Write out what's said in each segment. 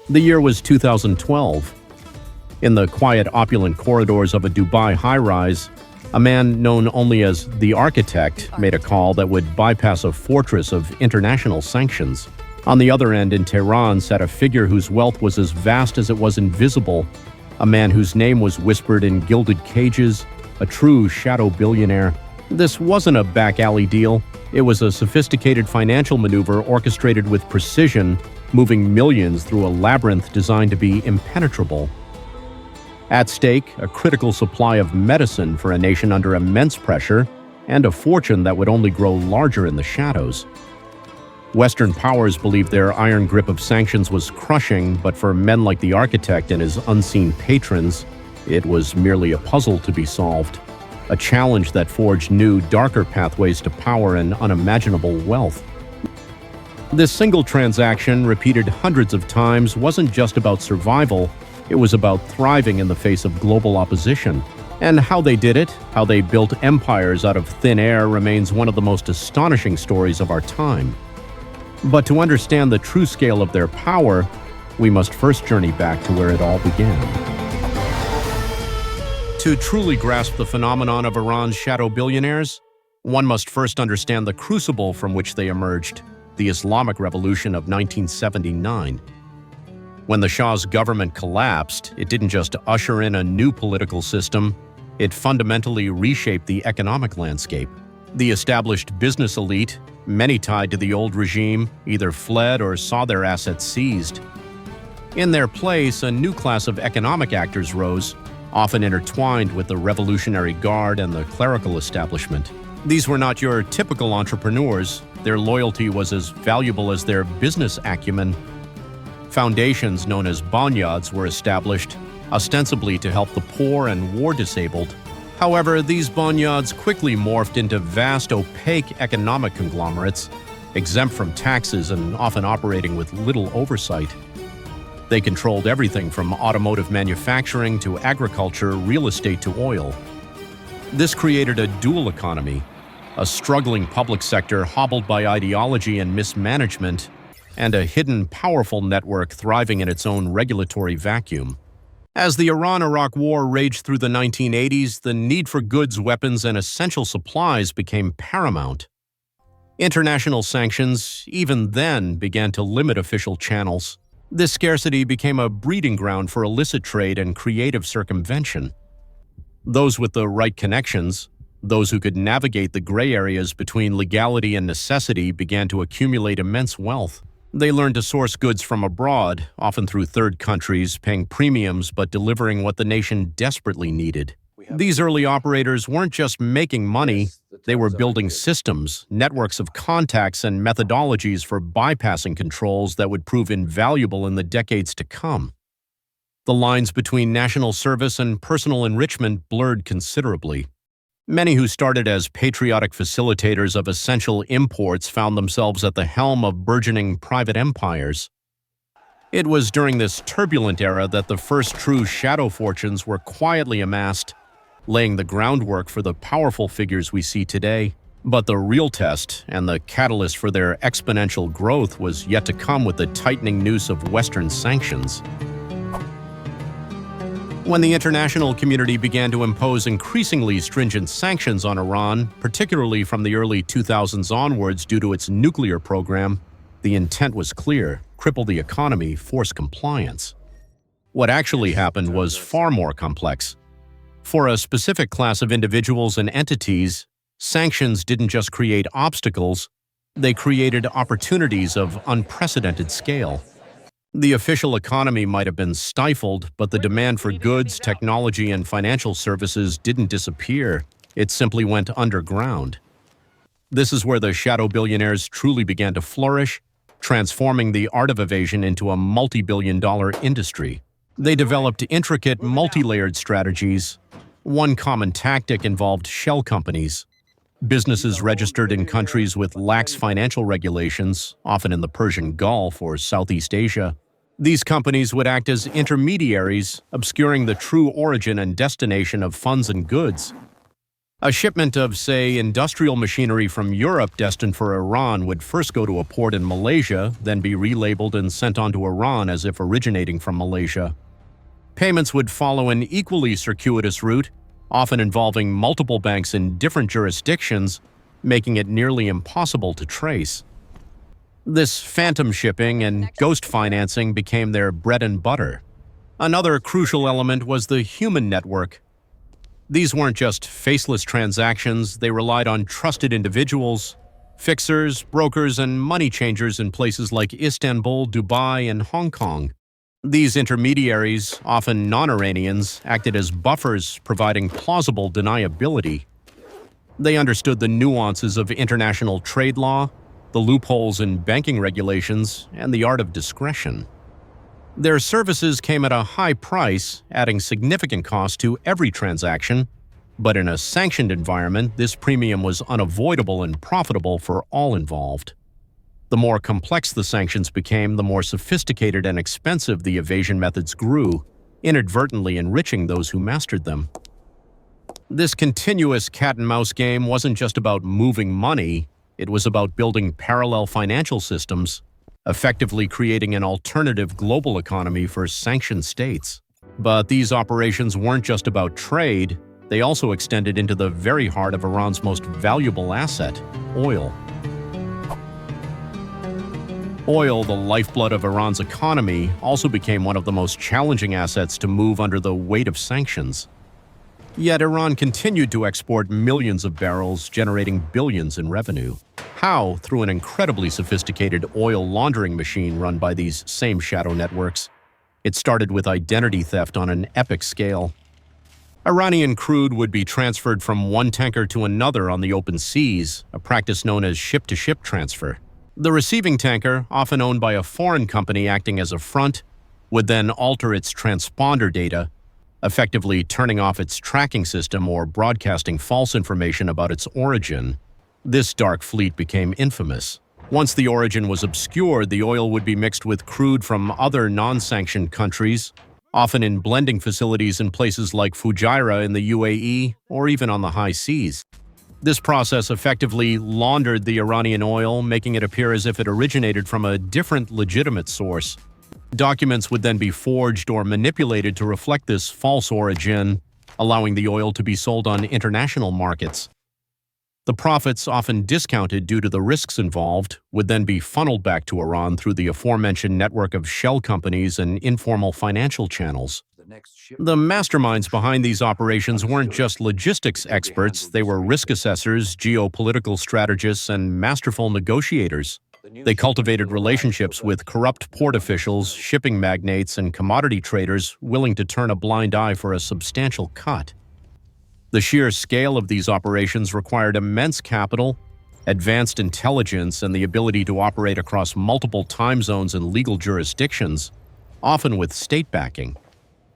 The year was 2012. In the quiet, opulent corridors of a Dubai high-rise, a man known only as the Architect made a call that would bypass a fortress of international sanctions. On the other end in Tehran sat a figure whose wealth was as vast as it was invisible, a man whose name was whispered in gilded cages, a true shadow billionaire. This wasn't a back-alley deal. It was a sophisticated financial maneuver orchestrated with precision, moving millions through a labyrinth designed to be impenetrable. At stake, a critical supply of medicine for a nation under immense pressure, and a fortune that would only grow larger in the shadows. Western powers believed their iron grip of sanctions was crushing, but for men like the Architect and his unseen patrons, it was merely a puzzle to be solved. A challenge that forged new, darker pathways to power and unimaginable wealth. This single transaction, repeated hundreds of times, wasn't just about survival, it was about thriving in the face of global opposition. And how they did it, how they built empires out of thin air, remains one of the most astonishing stories of our time. But to understand the true scale of their power, we must first journey back to where it all began. To truly grasp the phenomenon of Iran's shadow billionaires, one must first understand the crucible from which they emerged, the Islamic Revolution of 1979. When the Shah's government collapsed, it didn't just usher in a new political system, it fundamentally reshaped the economic landscape. The established business elite, many tied to the old regime, either fled or saw their assets seized. In their place, a new class of economic actors rose, often intertwined with the Revolutionary Guard and the clerical establishment. These were not your typical entrepreneurs. Their loyalty was as valuable as their business acumen. Foundations known as banyads were established, ostensibly to help the poor and war-disabled. However, these banyads quickly morphed into vast, opaque economic conglomerates, exempt from taxes and often operating with little oversight. They controlled everything from automotive manufacturing to agriculture, real estate to oil. This created a dual economy, a struggling public sector hobbled by ideology and mismanagement, and a hidden, powerful network thriving in its own regulatory vacuum. As the Iran-Iraq War raged through the 1980s, the need for goods, weapons, and essential supplies became paramount. International sanctions, even then, began to limit official channels. This scarcity became a breeding ground for illicit trade and creative circumvention. Those with the right connections, those who could navigate the gray areas between legality and necessity, began to accumulate immense wealth. They learned to source goods from abroad, often through third countries, paying premiums but delivering what the nation desperately needed. These early operators weren't just making money, they were building systems, networks of contacts and methodologies for bypassing controls that would prove invaluable in the decades to come. The lines between national service and personal enrichment blurred considerably. Many who started as patriotic facilitators of essential imports found themselves at the helm of burgeoning private empires. It was during this turbulent era that the first true shadow fortunes were quietly amassed, laying the groundwork for the powerful figures we see today. But the real test and the catalyst for their exponential growth was yet to come with the tightening noose of Western sanctions. When the international community began to impose increasingly stringent sanctions on Iran, particularly from the early 2000s onwards due to its nuclear program, the intent was clear: cripple the economy, force compliance. What actually happened was far more complex. For a specific class of individuals and entities, sanctions didn't just create obstacles, they created opportunities of unprecedented scale. The official economy might have been stifled, but the demand for goods, technology, and financial services didn't disappear. It simply went underground. This is where the shadow billionaires truly began to flourish, transforming the art of evasion into a multi-billion-dollar industry. They developed intricate, multi-layered strategies. One common tactic involved shell companies, businesses registered in countries with lax financial regulations, often in the Persian Gulf or Southeast Asia. These companies would act as intermediaries, obscuring the true origin and destination of funds and goods. A shipment of, say, industrial machinery from Europe destined for Iran would first go to a port in Malaysia, then be relabeled and sent on to Iran as if originating from Malaysia. Payments would follow an equally circuitous route, often involving multiple banks in different jurisdictions, making it nearly impossible to trace. This phantom shipping and ghost financing became their bread and butter. Another crucial element was the human network. These weren't just faceless transactions, they relied on trusted individuals, fixers, brokers, and money changers in places like Istanbul, Dubai, and Hong Kong. These intermediaries, often non-Iranians, acted as buffers, providing plausible deniability. They understood the nuances of international trade law, the loopholes in banking regulations, and the art of discretion. Their services came at a high price, adding significant cost to every transaction, but in a sanctioned environment, this premium was unavoidable and profitable for all involved. The more complex the sanctions became, the more sophisticated and expensive the evasion methods grew, inadvertently enriching those who mastered them. This continuous cat-and-mouse game wasn't just about moving money, it was about building parallel financial systems, effectively creating an alternative global economy for sanctioned states. But these operations weren't just about trade, they also extended into the very heart of Iran's most valuable asset, oil. Oil, the lifeblood of Iran's economy, also became one of the most challenging assets to move under the weight of sanctions. Yet Iran continued to export millions of barrels, generating billions in revenue. How? Through an incredibly sophisticated oil laundering machine run by these same shadow networks. It started with identity theft on an epic scale. Iranian crude would be transferred from one tanker to another on the open seas, a practice known as ship-to-ship transfer. The receiving tanker, often owned by a foreign company acting as a front, would then alter its transponder data, effectively turning off its tracking system or broadcasting false information about its origin. This dark fleet became infamous. Once the origin was obscured, the oil would be mixed with crude from other non-sanctioned countries, often in blending facilities in places like Fujairah in the UAE or even on the high seas. This process effectively laundered the Iranian oil, making it appear as if it originated from a different legitimate source. Documents would then be forged or manipulated to reflect this false origin, allowing the oil to be sold on international markets. The profits, often discounted due to the risks involved, would then be funneled back to Iran through the aforementioned network of shell companies and informal financial channels. The masterminds behind these operations weren't just logistics experts, they were risk assessors, geopolitical strategists, and masterful negotiators. They cultivated relationships with corrupt port officials, shipping magnates, and commodity traders willing to turn a blind eye for a substantial cut. The sheer scale of these operations required immense capital, advanced intelligence, and the ability to operate across multiple time zones and legal jurisdictions, often with state backing.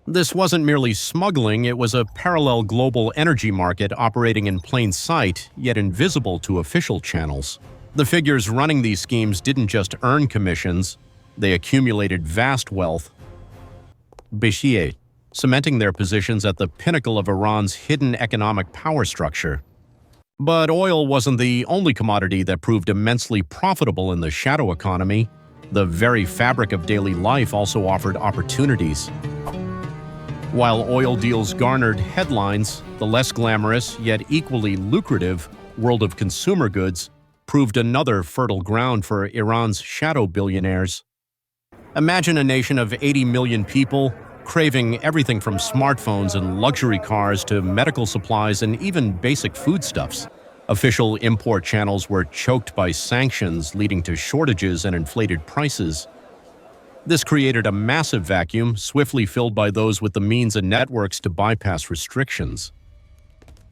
This wasn't merely smuggling, it was a parallel global energy market operating in plain sight, yet invisible to official channels. The figures running these schemes didn't just earn commissions, they accumulated vast wealth, cementing their positions at the pinnacle of Iran's hidden economic power structure. But oil wasn't the only commodity that proved immensely profitable in the shadow economy. The very fabric of daily life also offered opportunities. While oil deals garnered headlines, the less glamorous, yet equally lucrative, world of consumer goods proved another fertile ground for Iran's shadow billionaires. Imagine a nation of 80 million people, craving everything from smartphones and luxury cars to medical supplies and even basic foodstuffs. Official import channels were choked by sanctions, leading to shortages and inflated prices. This created a massive vacuum, swiftly filled by those with the means and networks to bypass restrictions.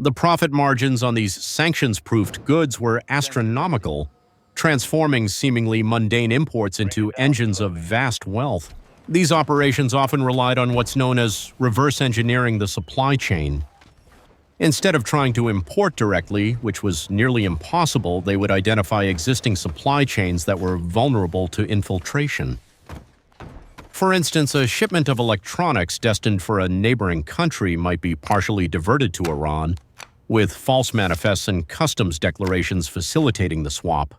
The profit margins on these sanctions-proofed goods were astronomical, transforming seemingly mundane imports into engines of vast wealth. These operations often relied on what's known as reverse engineering the supply chain. Instead of trying to import directly, which was nearly impossible, they would identify existing supply chains that were vulnerable to infiltration. For instance, a shipment of electronics destined for a neighboring country might be partially diverted to Iran, with false manifests and customs declarations facilitating the swap.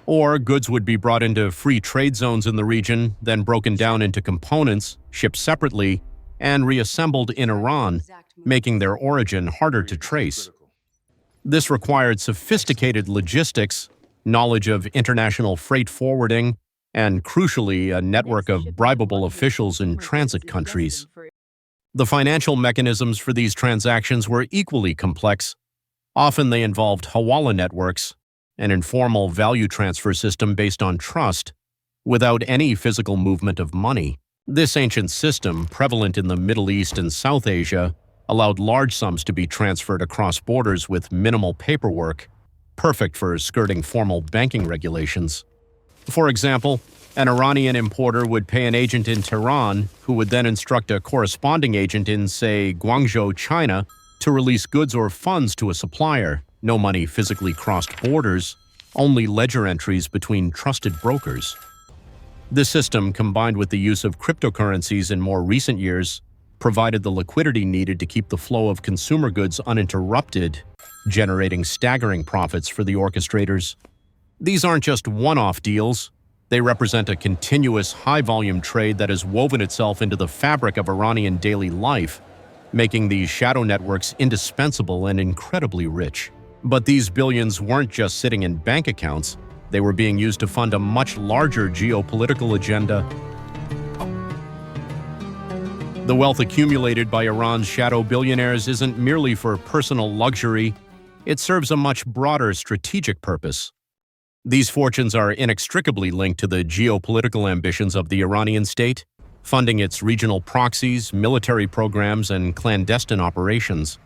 Or goods would be brought into free trade zones in the region, then broken down into components, shipped separately, and reassembled in Iran, making their origin harder to trace. This required sophisticated logistics, knowledge of international freight forwarding, and crucially, a network of bribable officials in transit countries. The financial mechanisms for these transactions were equally complex. Often they involved hawala networks, an informal value transfer system based on trust, without any physical movement of money. This ancient system, prevalent in the Middle East and South Asia, allowed large sums to be transferred across borders with minimal paperwork, perfect for skirting formal banking regulations. For example, an Iranian importer would pay an agent in Tehran, who would then instruct a corresponding agent in, say, Guangzhou, China, to release goods or funds to a supplier. No money physically crossed borders, only ledger entries between trusted brokers. This system, combined with the use of cryptocurrencies in more recent years, provided the liquidity needed to keep the flow of consumer goods uninterrupted, generating staggering profits for the orchestrators. These aren't just one-off deals. They represent a continuous, high-volume trade that has woven itself into the fabric of Iranian daily life, making these shadow networks indispensable and incredibly rich. But these billions weren't just sitting in bank accounts. They were being used to fund a much larger geopolitical agenda. The wealth accumulated by Iran's shadow billionaires isn't merely for personal luxury. It serves a much broader strategic purpose. These fortunes are inextricably linked to the geopolitical ambitions of the Iranian state, funding its regional proxies, military programs, and clandestine operations.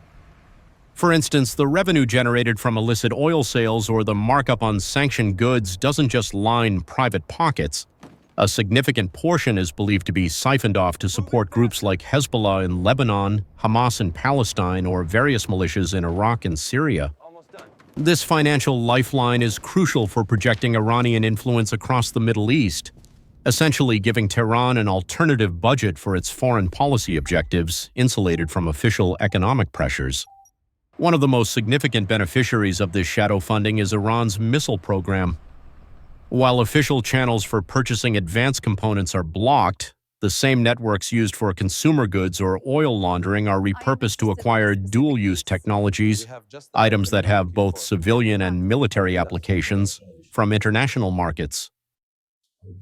For instance, the revenue generated from illicit oil sales or the markup on sanctioned goods doesn't just line private pockets. A significant portion is believed to be siphoned off to support groups like Hezbollah in Lebanon, Hamas in Palestine, or various militias in Iraq and Syria. This financial lifeline is crucial for projecting Iranian influence across the Middle East, essentially giving Tehran an alternative budget for its foreign policy objectives, insulated from official economic pressures. One of the most significant beneficiaries of this shadow funding is Iran's missile program. While official channels for purchasing advanced components are blocked, the same networks used for consumer goods or oil laundering are repurposed to acquire dual-use technologies, items that have both civilian and military applications, from international markets.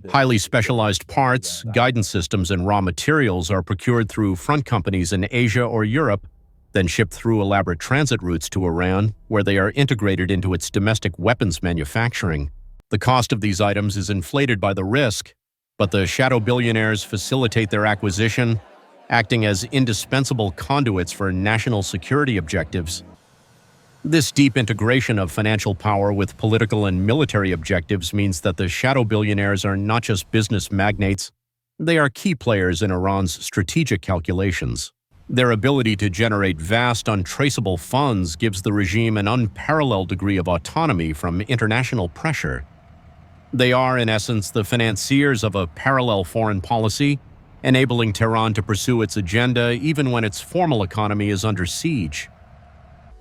Highly specialized parts, guidance systems, and raw materials are procured through front companies in Asia or Europe, then shipped through elaborate transit routes to Iran, where they are integrated into its domestic weapons manufacturing. The cost of these items is inflated by the risk, but the shadow billionaires facilitate their acquisition, acting as indispensable conduits for national security objectives. This deep integration of financial power with political and military objectives means that the shadow billionaires are not just business magnates, they are key players in Iran's strategic calculations. Their ability to generate vast, untraceable funds gives the regime an unparalleled degree of autonomy from international pressure. They are, in essence, the financiers of a parallel foreign policy, enabling Tehran to pursue its agenda even when its formal economy is under siege.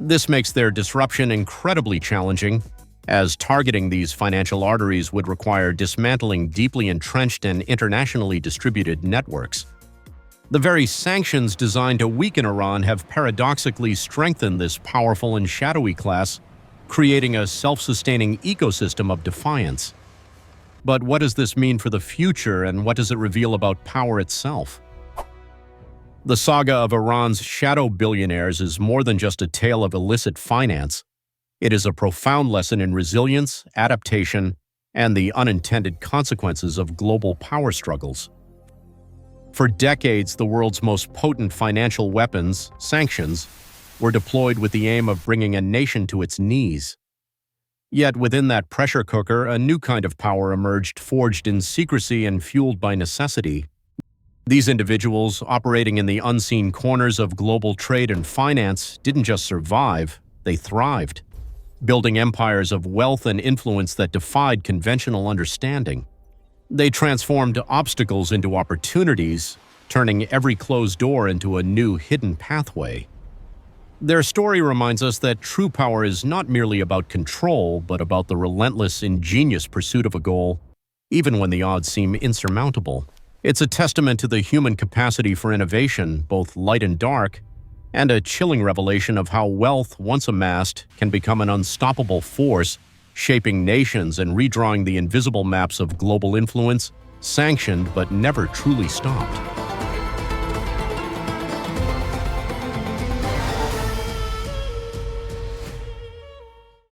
This makes their disruption incredibly challenging, as targeting these financial arteries would require dismantling deeply entrenched and internationally distributed networks. The very sanctions designed to weaken Iran have paradoxically strengthened this powerful and shadowy class, creating a self-sustaining ecosystem of defiance. But what does this mean for the future, and what does it reveal about power itself? The saga of Iran's shadow billionaires is more than just a tale of illicit finance. It is a profound lesson in resilience, adaptation, and the unintended consequences of global power struggles. For decades, the world's most potent financial weapons, sanctions, were deployed with the aim of bringing a nation to its knees. Yet within that pressure cooker, a new kind of power emerged, forged in secrecy and fueled by necessity. These individuals, operating in the unseen corners of global trade and finance, didn't just survive, they thrived, building empires of wealth and influence that defied conventional understanding. They transformed obstacles into opportunities, turning every closed door into a new hidden pathway. Their story reminds us that true power is not merely about control, but about the relentless, ingenious pursuit of a goal, even when the odds seem insurmountable. It's a testament to the human capacity for innovation, both light and dark, and a chilling revelation of how wealth, once amassed, can become an unstoppable force, shaping nations and redrawing the invisible maps of global influence, sanctioned but never truly stopped.